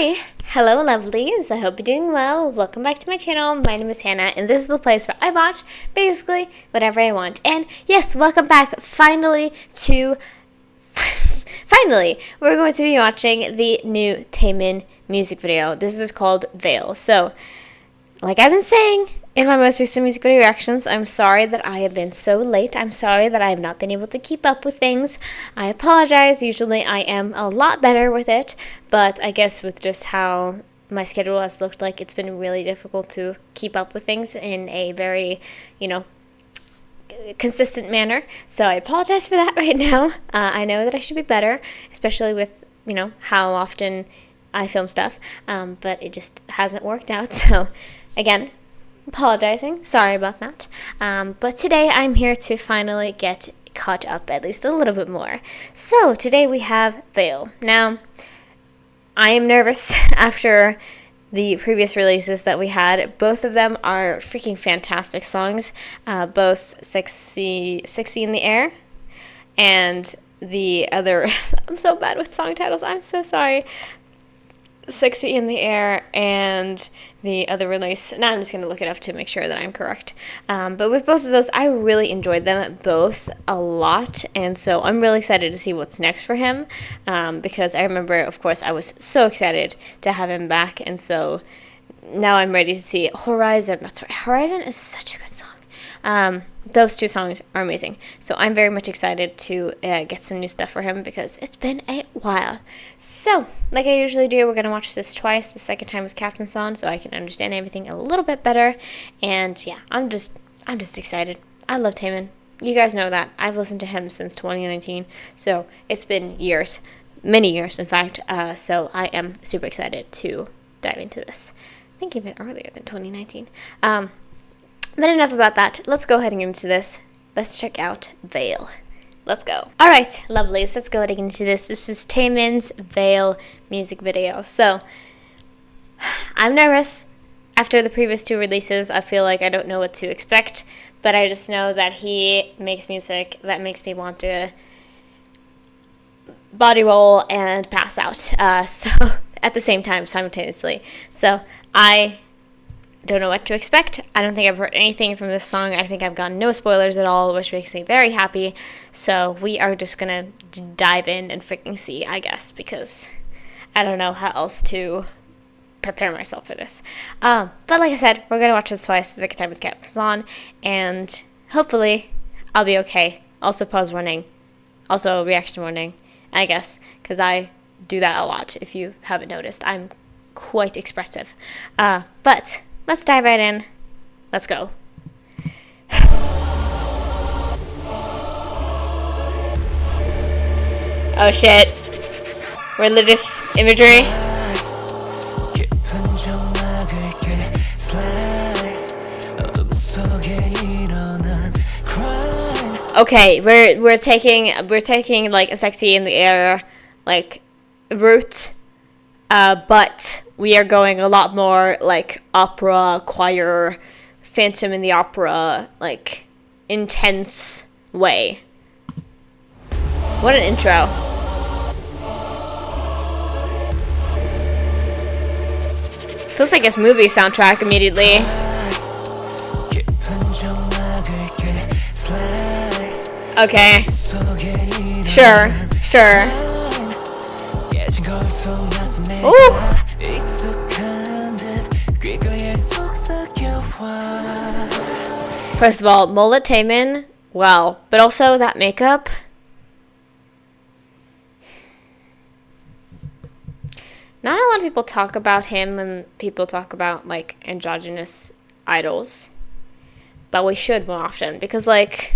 Hi! Hello lovelies, I hope you're doing well. Welcome back to my channel. My name is Hannah and this is the place where I watch basically whatever I want. And yes, welcome back finally, we're going to be watching the new TAEMIN music video. This is called Veil. So, like I've been saying in my most recent music video reactions, I'm sorry that I have been so late. I'm sorry that I have not been able to keep up with things. I apologize. Usually I am a lot better with it, but I guess with just how my schedule has looked like, it's been really difficult to keep up with things in a very, consistent manner. So I apologize for that right now. I know that I should be better, especially with, how often I film stuff, but it just hasn't worked out. So again, apologizing. Sorry about that. But today I'm here to finally get caught up at least a little bit more. So today we have Veil. Now, I am nervous after the previous releases that we had. Both of them are freaking fantastic songs. Both Sexy in the Air and the other, I'm so bad with song titles, I'm so sorry. Sexy in the Air and the other release. Now I'm just going to look it up to make sure that I'm correct. But with both of those, I really enjoyed them both a lot. And so I'm really excited to see what's next for him. Because I remember, of course, I was so excited to have him back. And so now I'm ready to see Horizon. That's right. Horizon is such a good song. Those two songs are amazing. So I'm very much excited to get some new stuff for him because it's been a while. So, like I usually do, we're going to watch this twice. The second time with Captain's on so I can understand everything a little bit better. And yeah, I'm just excited. I love TAEMIN. You guys know that. I've listened to him since 2019. So it's been years. Many years, in fact. So I am super excited to dive into this. I think even earlier than 2019. But enough about that. Let's go ahead and get into this. Let's check out Veil. Let's go. Alright, lovelies, let's go ahead and get into this. This is TAEMIN's Veil music video. So, I'm nervous. After the previous two releases, I feel like I don't know what to expect. But I just know that he makes music that makes me want to body roll and pass out. So, at the same time, simultaneously. So, I don't know what to expect. I don't think I've heard anything from this song. I think I've gotten no spoilers at all, which makes me very happy. So we are just gonna dive in and freaking see, I guess, because I don't know how else to prepare myself for this. But like I said, we're gonna watch this twice. The second time is Captain's on, and hopefully I'll be okay. Also pause warning, also reaction warning, I guess, because I do that a lot. If you haven't noticed, I'm quite expressive. But let's dive right in. Let's go. Oh shit. Religious imagery. Okay, we're taking like a Sexy in the Air like route. But we are going a lot more like opera, choir, Phantom in the Opera, like intense way. What an intro. Feels like this movie soundtrack immediately. Okay. Sure. Ooh. First of all, mullet TAEMIN, wow. But also that makeup. Not a lot of people talk about him when people talk about like androgynous idols. But we should more often because like,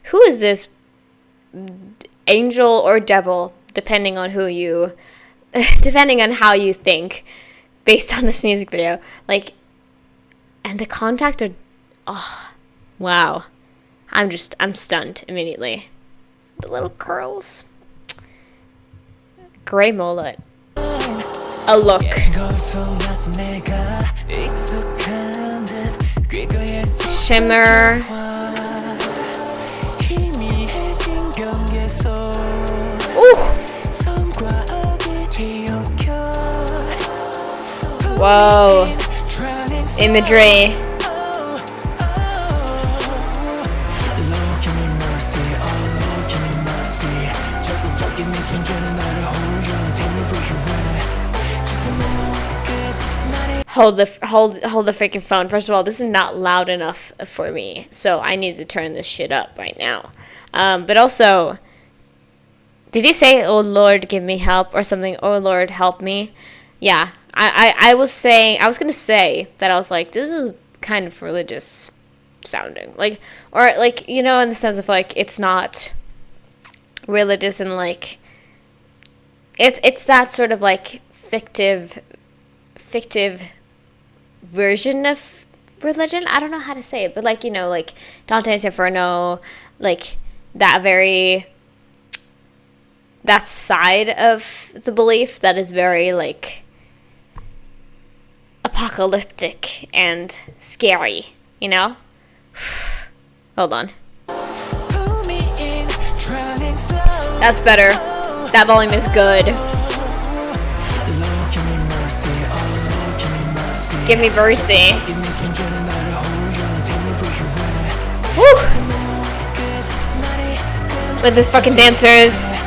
who is this angel or devil, depending on how you think, based on this music video, like, and the contacts are, oh, wow, I'm stunned immediately. The little curls, gray mullet, a look. Shimmer. Ooh. Whoa. Imagery. Hold the freaking phone. First of all, this is not loud enough for me, so I need to turn this shit up right now. But also, did he say, "Oh Lord, give me help" or something? "Oh Lord, help me"? Yeah, I was gonna say that I was like, this is kind of religious sounding, like, or like, you know, in the sense of like it's not religious and like it's that sort of like fictive version of religion. I don't know how to say it, but like, you know, like Dante's Inferno, like that side of the belief that is very like apocalyptic and scary, you know? Hold on. That's better. That volume is good. Give me mercy. Woo! With this fucking dancers.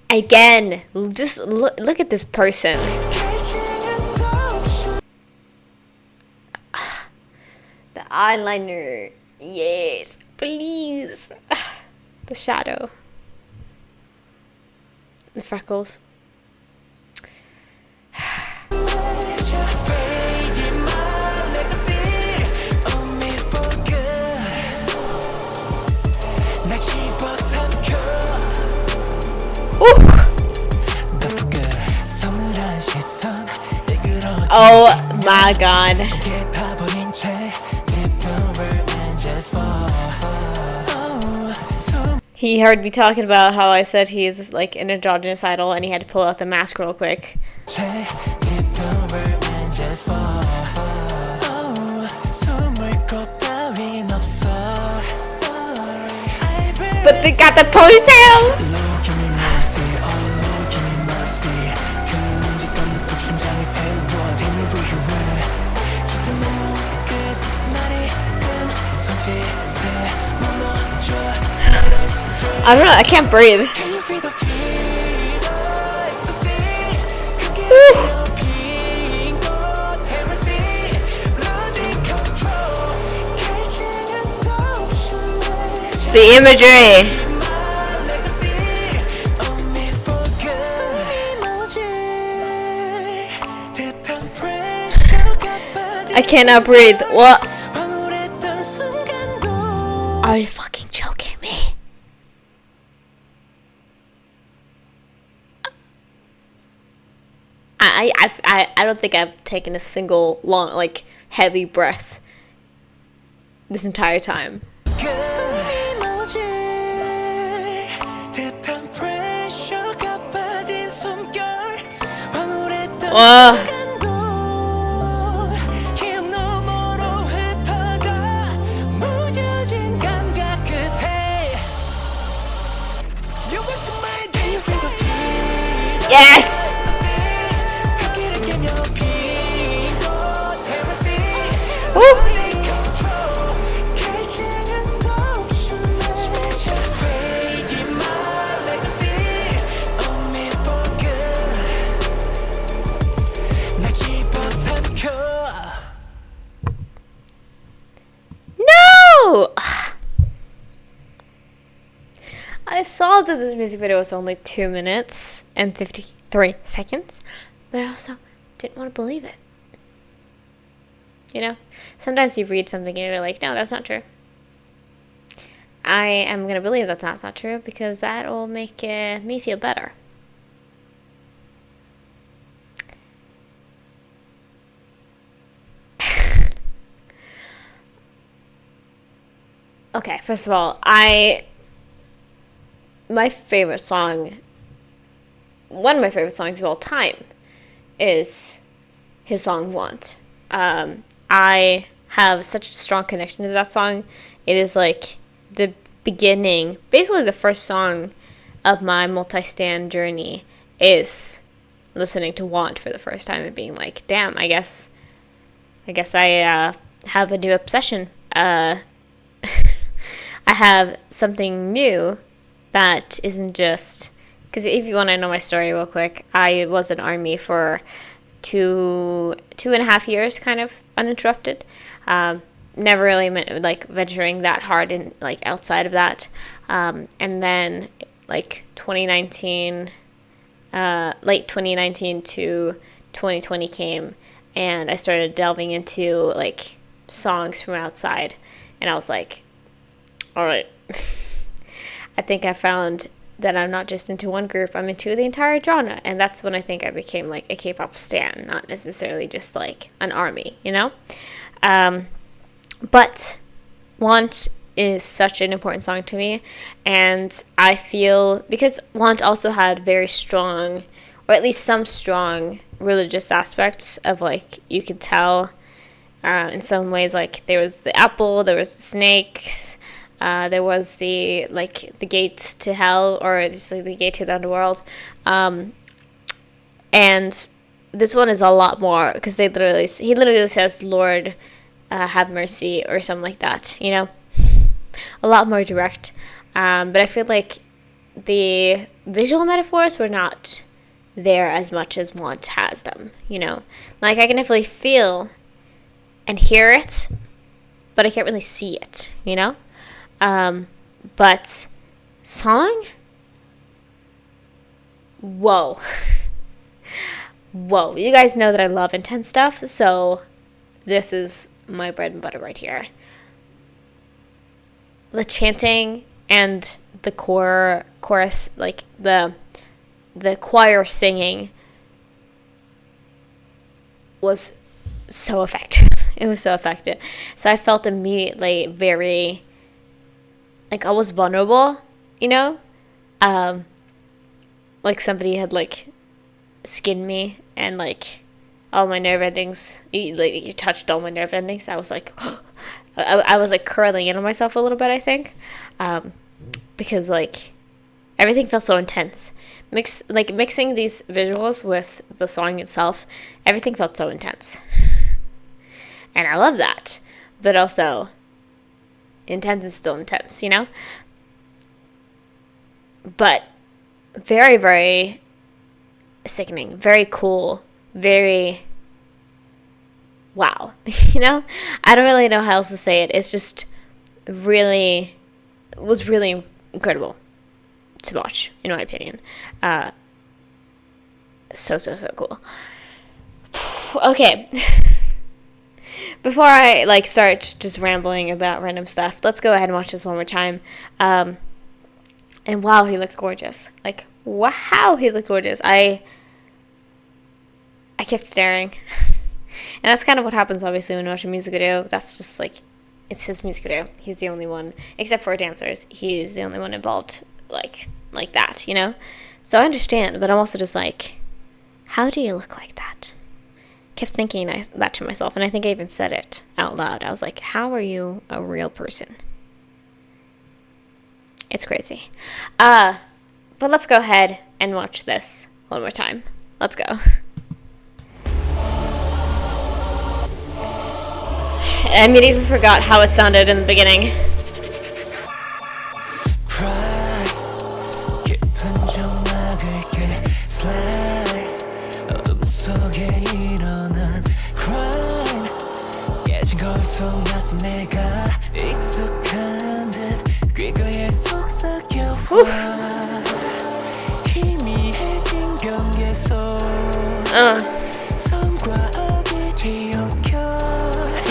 Again, just look at this person. The eyeliner. Yes, please. The shadow. The freckles. Oh my god. He heard me talking about how I said he is like an androgynous idol and he had to pull out the mask real quick. But they got the ponytail! I don't know, I can't breathe. The imagery. I cannot breathe. What? Are you fucking joking me? I don't think I've taken a single long, like, heavy breath this entire time. Whoa. Yes! Woo! No! I saw that this music video was only 2 minutes and 53 seconds, but I also didn't want to believe it. You know? Sometimes you read something and you're like, no, that's not true. I am going to believe that that's not true because that will make me feel better. Okay, first of all, my favorite song, one of my favorite songs of all time, is his song Want. I have such a strong connection to that song. It is like the beginning, basically the first song of my multi-stan journey is listening to Want for the first time and being like, damn, I guess I have a new obsession. I have something new that isn't just, because if you want to know my story real quick, I was in army for two and a half years, kind of uninterrupted. Never really like venturing that hard in like outside of that. And then like 2019, late 2019 to 2020 came, and I started delving into like songs from outside, and I was like, all right, I think I found that I'm not just into one group, I'm into the entire genre. And that's when I think I became like a K-pop stan, not necessarily just like an army, you know? But Want is such an important song to me, and I feel because Want also had very strong, or at least some strong religious aspects of like, you could tell in some ways, like there was the apple, there was the snakes, there was the like the gates to hell, or just like the gate to the underworld, and this one is a lot more, because he literally says, Lord, have mercy, or something like that, you know, a lot more direct. But I feel like the visual metaphors were not there as much as Want has them, you know, like I can definitely feel and hear it, but I can't really see it, you know. But song, whoa. You guys know that I love intense stuff, so this is my bread and butter right here. The chanting and the chorus, like the choir singing was so effective. It was so effective. So I felt immediately very, like I was vulnerable, you know? Like somebody had like skinned me, and like all my nerve endings, you touched all my nerve endings. I was like, I was like curling in on myself a little bit, I think. Because like everything felt so intense. Mixing these visuals with the song itself, everything felt so intense. And I love that. But also, intense is still intense, you know? But very, very sickening, very cool, very wow. You know? I don't really know how else to say it. It's just really, it was really incredible to watch, in my opinion. So cool. Okay. Before I like start just rambling about random stuff, let's go ahead and watch this one more time. And wow, he looked gorgeous. Like, wow, he looked gorgeous. I kept staring. And that's kind of what happens, obviously, when you watch a music video. That's just like, it's his music video. He's the only one, except for dancers, he's the only one involved like that, you know? So I understand, but I'm also just like, how do you look like that? Kept thinking that to myself, and I think I even said it out loud. I was like, how are you a real person? It's crazy. But let's go ahead and watch this one more time. Let's go. I immediately forgot how it sounded in the beginning.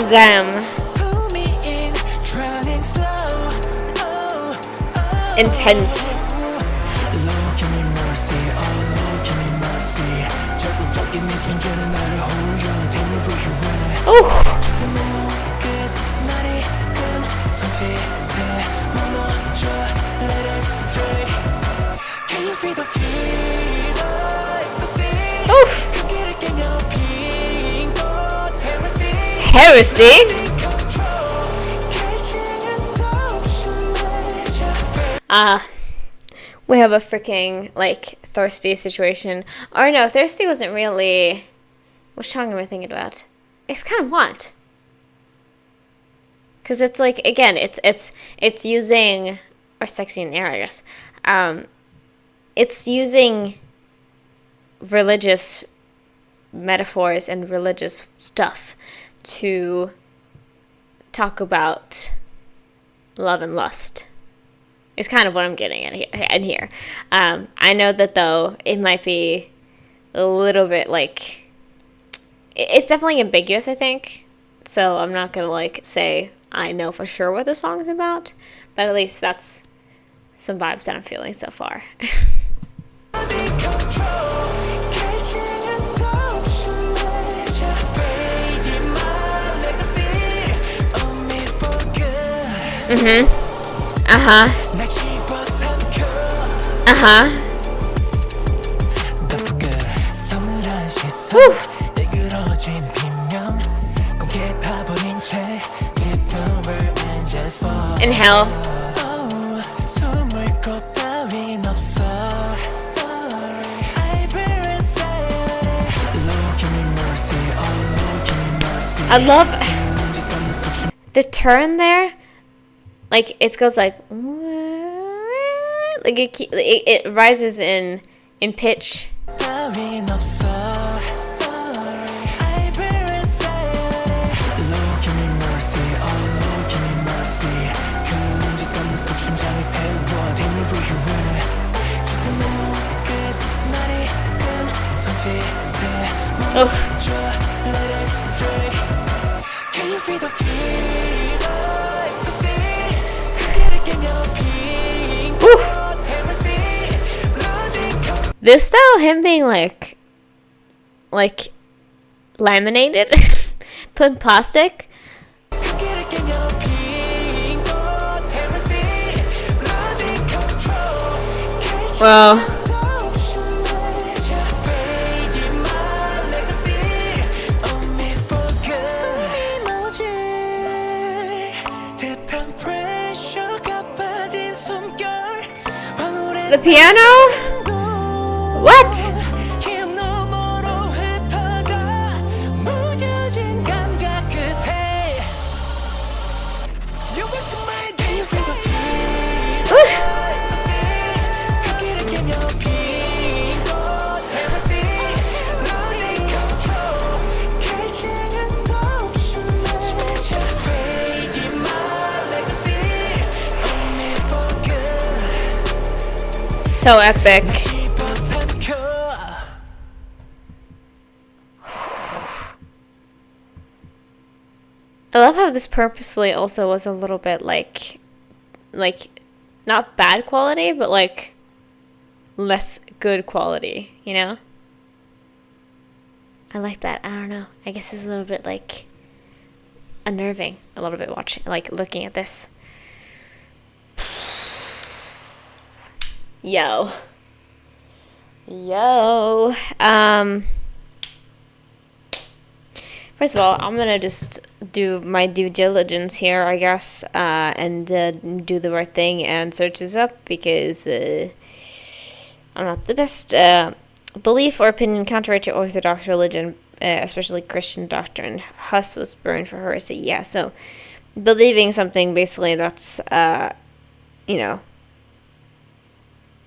Damn. Intense. Oh. Oof. heresy. We have a freaking, like, thirsty situation. Or no, thirsty wasn't really... Which song am I thinking about? It's kind of what? Because it's like, again, it's using... Or sexy in the air, I guess. It's using religious metaphors and religious stuff to talk about love and lust. Is kind of what I'm getting at in here. I know that, though, it might be a little bit, like... It's definitely ambiguous, I think. So I'm not going to, like, say I know for sure what the song is about. But at least that's some vibes that I'm feeling so far. Inhale. I love the turn there. Like, it goes like it rises in pitch. This style, him being like laminated, put in plastic. Well. The piano? What? So epic. I love how this purposefully also was a little bit like not bad quality, but like less good quality, you know? I like that. I don't know. I guess it's a little bit like unnerving a little bit watching, like looking at this. Yo. First of all, I'm gonna just do my due diligence here, I guess, and do the right thing and search this up because I'm not the best belief or opinion contrary to Orthodox religion, especially Christian doctrine. Huss was burned for heresy. Yeah, so believing something basically that's, you know,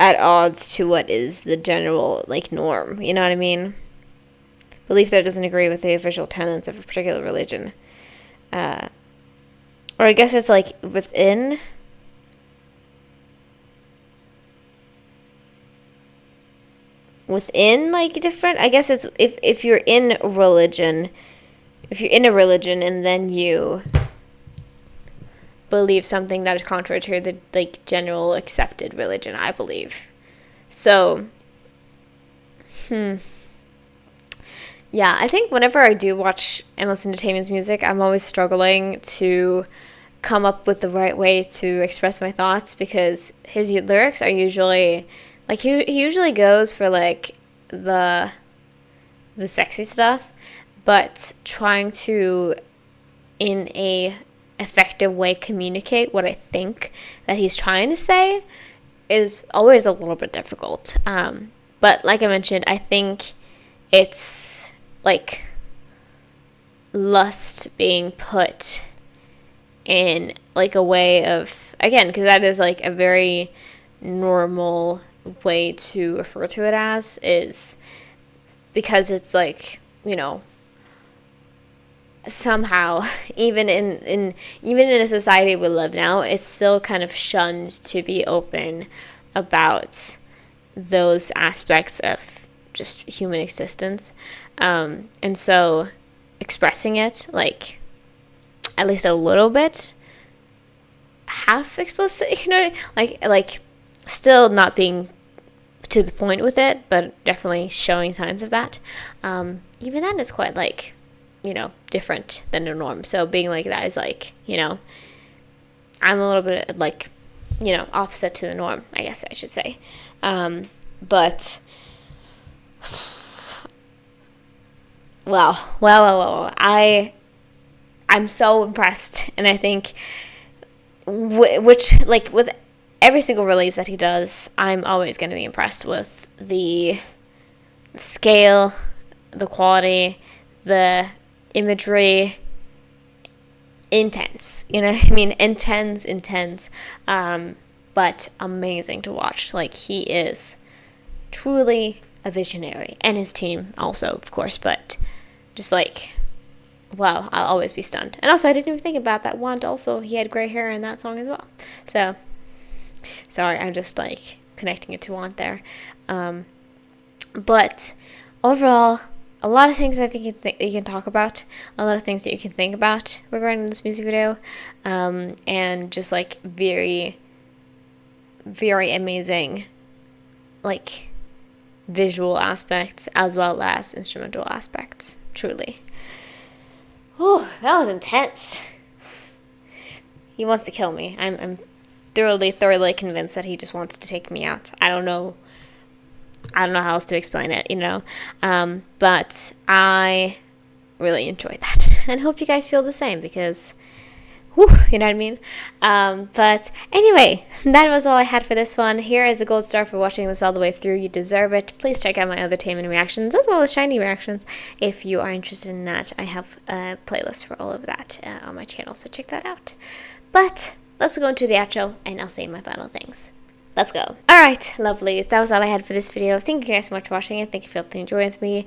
at odds to what is the general, like, norm. You know what I mean? Belief that doesn't agree with the official tenets of a particular religion. Or I guess it's, like, within... like, different... I guess it's... If you're in a religion... If you're in a religion and then you... believe something that is contrary to the, like, general accepted religion, I believe. So, yeah, I think whenever I do watch and listen to TAEMIN's music, I'm always struggling to come up with the right way to express my thoughts because his lyrics are usually, like, he usually goes for, like, the sexy stuff, but trying to in a effective way communicate what I think that he's trying to say is always a little bit difficult. But like I mentioned, I think it's like lust being put in like a way of, again, because that is like a very normal way to refer to it as, is because it's like, you know, somehow even in a society we live now, it's still kind of shunned to be open about those aspects of just human existence. And so expressing it like at least a little bit half explicit, you know, like still not being to the point with it, but definitely showing signs of that. Even then is quite like, you know, different than the norm. So being like that is like, you know, I'm a little bit like, you know, opposite to the norm, I guess I should say. But well, I'm so impressed, and I think which like with every single release that he does, I'm always going to be impressed with the scale, the quality, the imagery. Intense, you know what I mean? Intense, but amazing to watch. Like, he is truly a visionary, and his team also, of course, but just like, wow, I'll always be stunned. And also, I didn't even think about that Want. Also, he had gray hair in that song as well. So, sorry, I'm just like connecting it to Want there. But overall, a lot of things I think you can talk about, a lot of things that you can think about regarding this music video, and just like very, very amazing, like visual aspects as well as instrumental aspects. Truly. Oh, that was intense. He wants to kill me. I'm thoroughly convinced that he just wants to take me out. I don't know how else to explain it, you know. But I really enjoyed that, and hope you guys feel the same, because whew, you know what I mean? But anyway, that was all I had for this one. Here is a gold star for watching this all the way through. You deserve it. Please check out my other TAEMIN reactions as well as Shiny reactions if you are interested in that. I have a playlist for all of that on my channel, so check that out. But let's go into the outro, and I'll say my final things. Let's go. Alright, lovelies. That was all I had for this video. Thank you guys so much for watching it. Thank you for enjoying with me.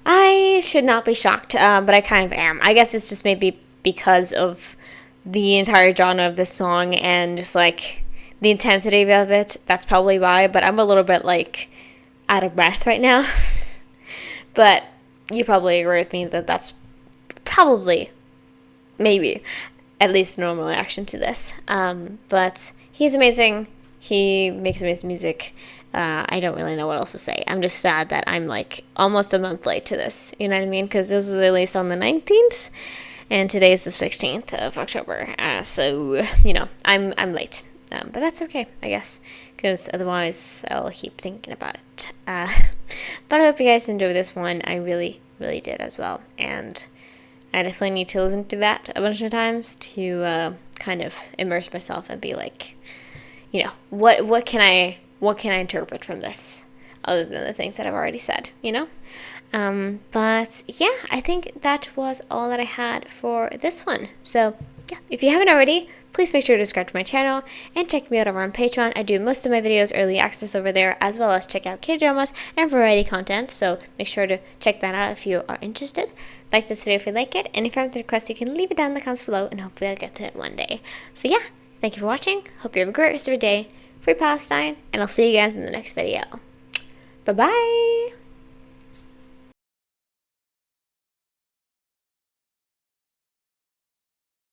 I should not be shocked, but I kind of am. I guess it's just maybe because of the entire genre of this song and just like the intensity of it. That's probably why, but I'm a little bit like out of breath right now. But you probably agree with me that that's probably, maybe, at least a normal reaction to this. But he's amazing. He makes amazing music. I don't really know what else to say. I'm just sad that I'm like almost a month late to this. You know what I mean? Because this was released on the 19th, and today is the 16th of October. So you know, I'm late. But that's okay, I guess, because otherwise I'll keep thinking about it. But I hope you guys enjoyed this one. I really did as well, and I definitely need to listen to that a bunch of times to kind of immerse myself and be like, you know, what can I interpret from this other than the things that I've already said, you know? But yeah, I think that was all that I had for this one. So yeah, if you haven't already, please make sure to subscribe to my channel and check me out over on Patreon. I do most of my videos early access over there, as well as check out K-dramas and variety content. So make sure to check that out if you are interested. Like this video if you like it, and if you have any requests, you can leave it down in the comments below, and hopefully I'll get to it one day. So yeah, thank you for watching. Hope you have a great rest of your day. Free Palestine, and I'll see you guys in the next video. Bye-bye!